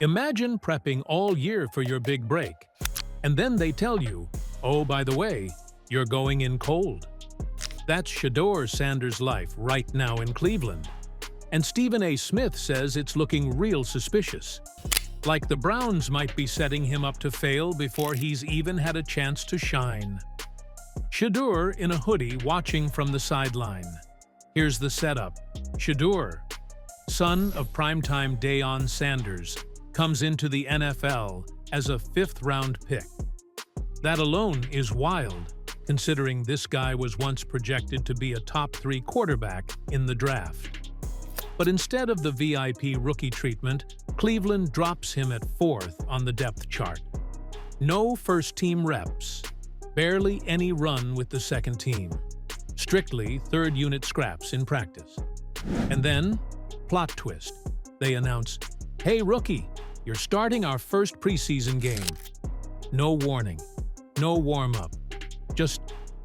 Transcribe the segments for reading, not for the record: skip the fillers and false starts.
Imagine prepping all year for your big break, and then they tell you, oh, by the way, you're going in cold. That's Sheduer Sanders' life right now in Cleveland. And Stephen A. Smith says it's looking real suspicious. Like the Browns might be setting him up to fail before he's even had a chance to shine. Sheduer in a hoodie watching from the sideline. Here's the setup. Sheduer, son of primetime Sheduer Sanders, comes into the NFL as a fifth-round pick. That alone is wild, considering this guy was once projected to be a top-3 quarterback in the draft. But instead of the VIP rookie treatment, Cleveland drops him at 4th on the depth chart. No first-team reps, barely any run with the second team, strictly third-unit scraps in practice. And then, plot twist, they announce, "Hey rookie, you're starting our first preseason game." No warning, no warm-up, just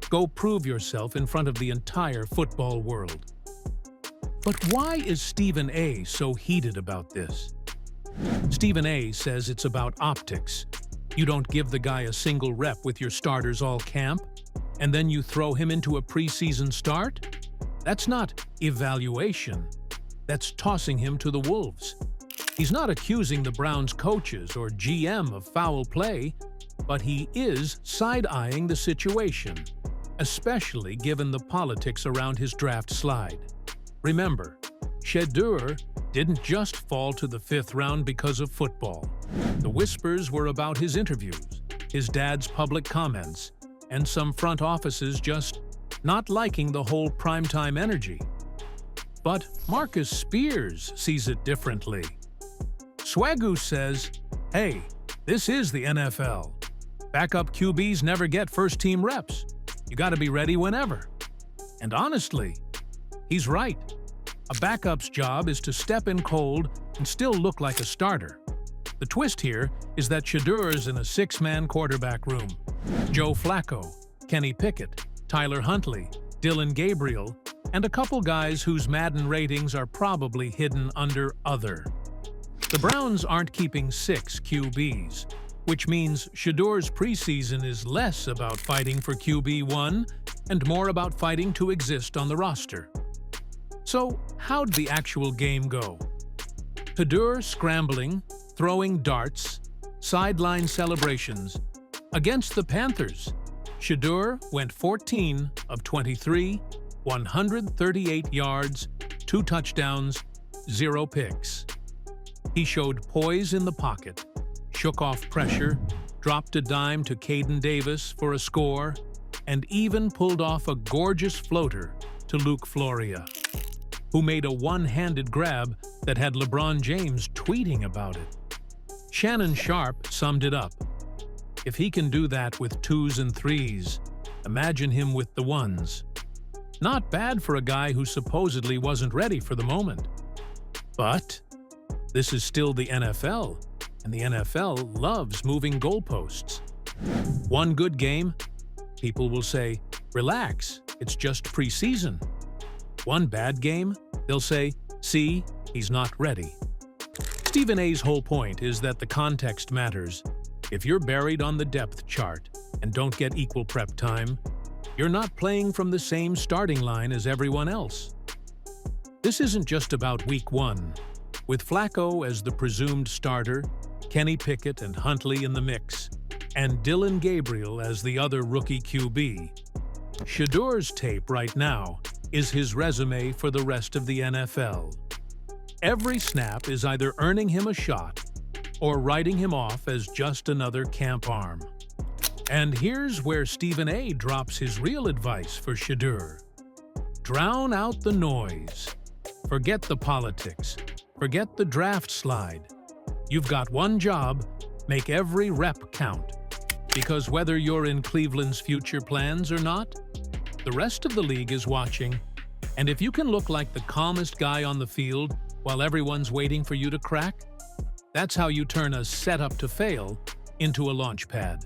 go prove yourself in front of the entire football world. But why is Stephen A. so heated about this? Stephen A. says it's about optics. You don't give the guy a single rep with your starters all camp, and then you throw him into a preseason start? That's not evaluation. That's tossing him to the wolves. He's not accusing the Browns coaches or GM of foul play, but he is side-eyeing the situation, especially given the politics around his draft slide. Remember, Sheduer didn't just fall to the 5th round because of football. The whispers were about his interviews, his dad's public comments, and some front offices just not liking the whole primetime energy. But Marcus Spears sees it differently. Swagoo says, hey, this is the NFL. Backup QBs never get first-team reps. You gotta be ready whenever. And honestly, he's right. A backup's job is to step in cold and still look like a starter. The twist here is that Sheduer's in a 6-man quarterback room. Joe Flacco, Kenny Pickett, Tyler Huntley, Dillon Gabriel, and a couple guys whose Madden ratings are probably hidden under other. The Browns aren't keeping 6 QBs, which means Sheduer's preseason is less about fighting for QB1 and more about fighting to exist on the roster. So, how'd the actual game go? Sheduer scrambling, throwing darts, sideline celebrations. Against the Panthers, Sheduer went 14 of 23, 138 yards, 2 touchdowns, 0 picks. He showed poise in the pocket, shook off pressure, dropped a dime to Caden Davis for a score, and even pulled off a gorgeous floater to Luke Floria, who made a one-handed grab that had LeBron James tweeting about it. Shannon Sharp summed it up. If he can do that with 2s and 3s, imagine him with the 1s. Not bad for a guy who supposedly wasn't ready for the moment. But this is still the NFL, and the NFL loves moving goalposts. One good game, people will say, relax, it's just preseason. One bad game, they'll say, see, he's not ready. Stephen A.'s whole point is that the context matters. If you're buried on the depth chart and don't get equal prep time, you're not playing from the same starting line as everyone else. This isn't just about Week 1. With Flacco as the presumed starter, Kenny Pickett and Huntley in the mix, and Dillon Gabriel as the other rookie QB, Sheduer's tape right now is his resume for the rest of the NFL. Every snap is either earning him a shot or writing him off as just another camp arm. And here's where Stephen A. drops his real advice for Sheduer. Drown out the noise. Forget the politics. Forget the draft slide. You've got one job, make every rep count. Because whether you're in Cleveland's future plans or not, the rest of the league is watching, and if you can look like the calmest guy on the field while everyone's waiting for you to crack, that's how you turn a set-up to fail into a launch pad.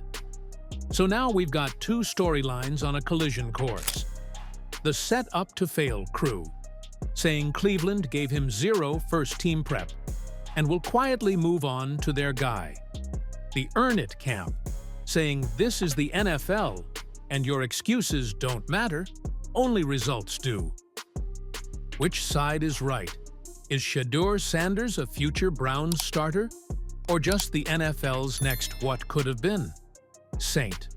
So now we've got 2 storylines on a collision course. The set-up to fail crew, saying Cleveland gave him 0 first-team prep, and will quietly move on to their guy. The Earn It camp, saying this is the NFL and your excuses don't matter, only results do. Which side is right? Is Sheduer Sanders a future Browns starter? Or just the NFL's next what could have been? Saint.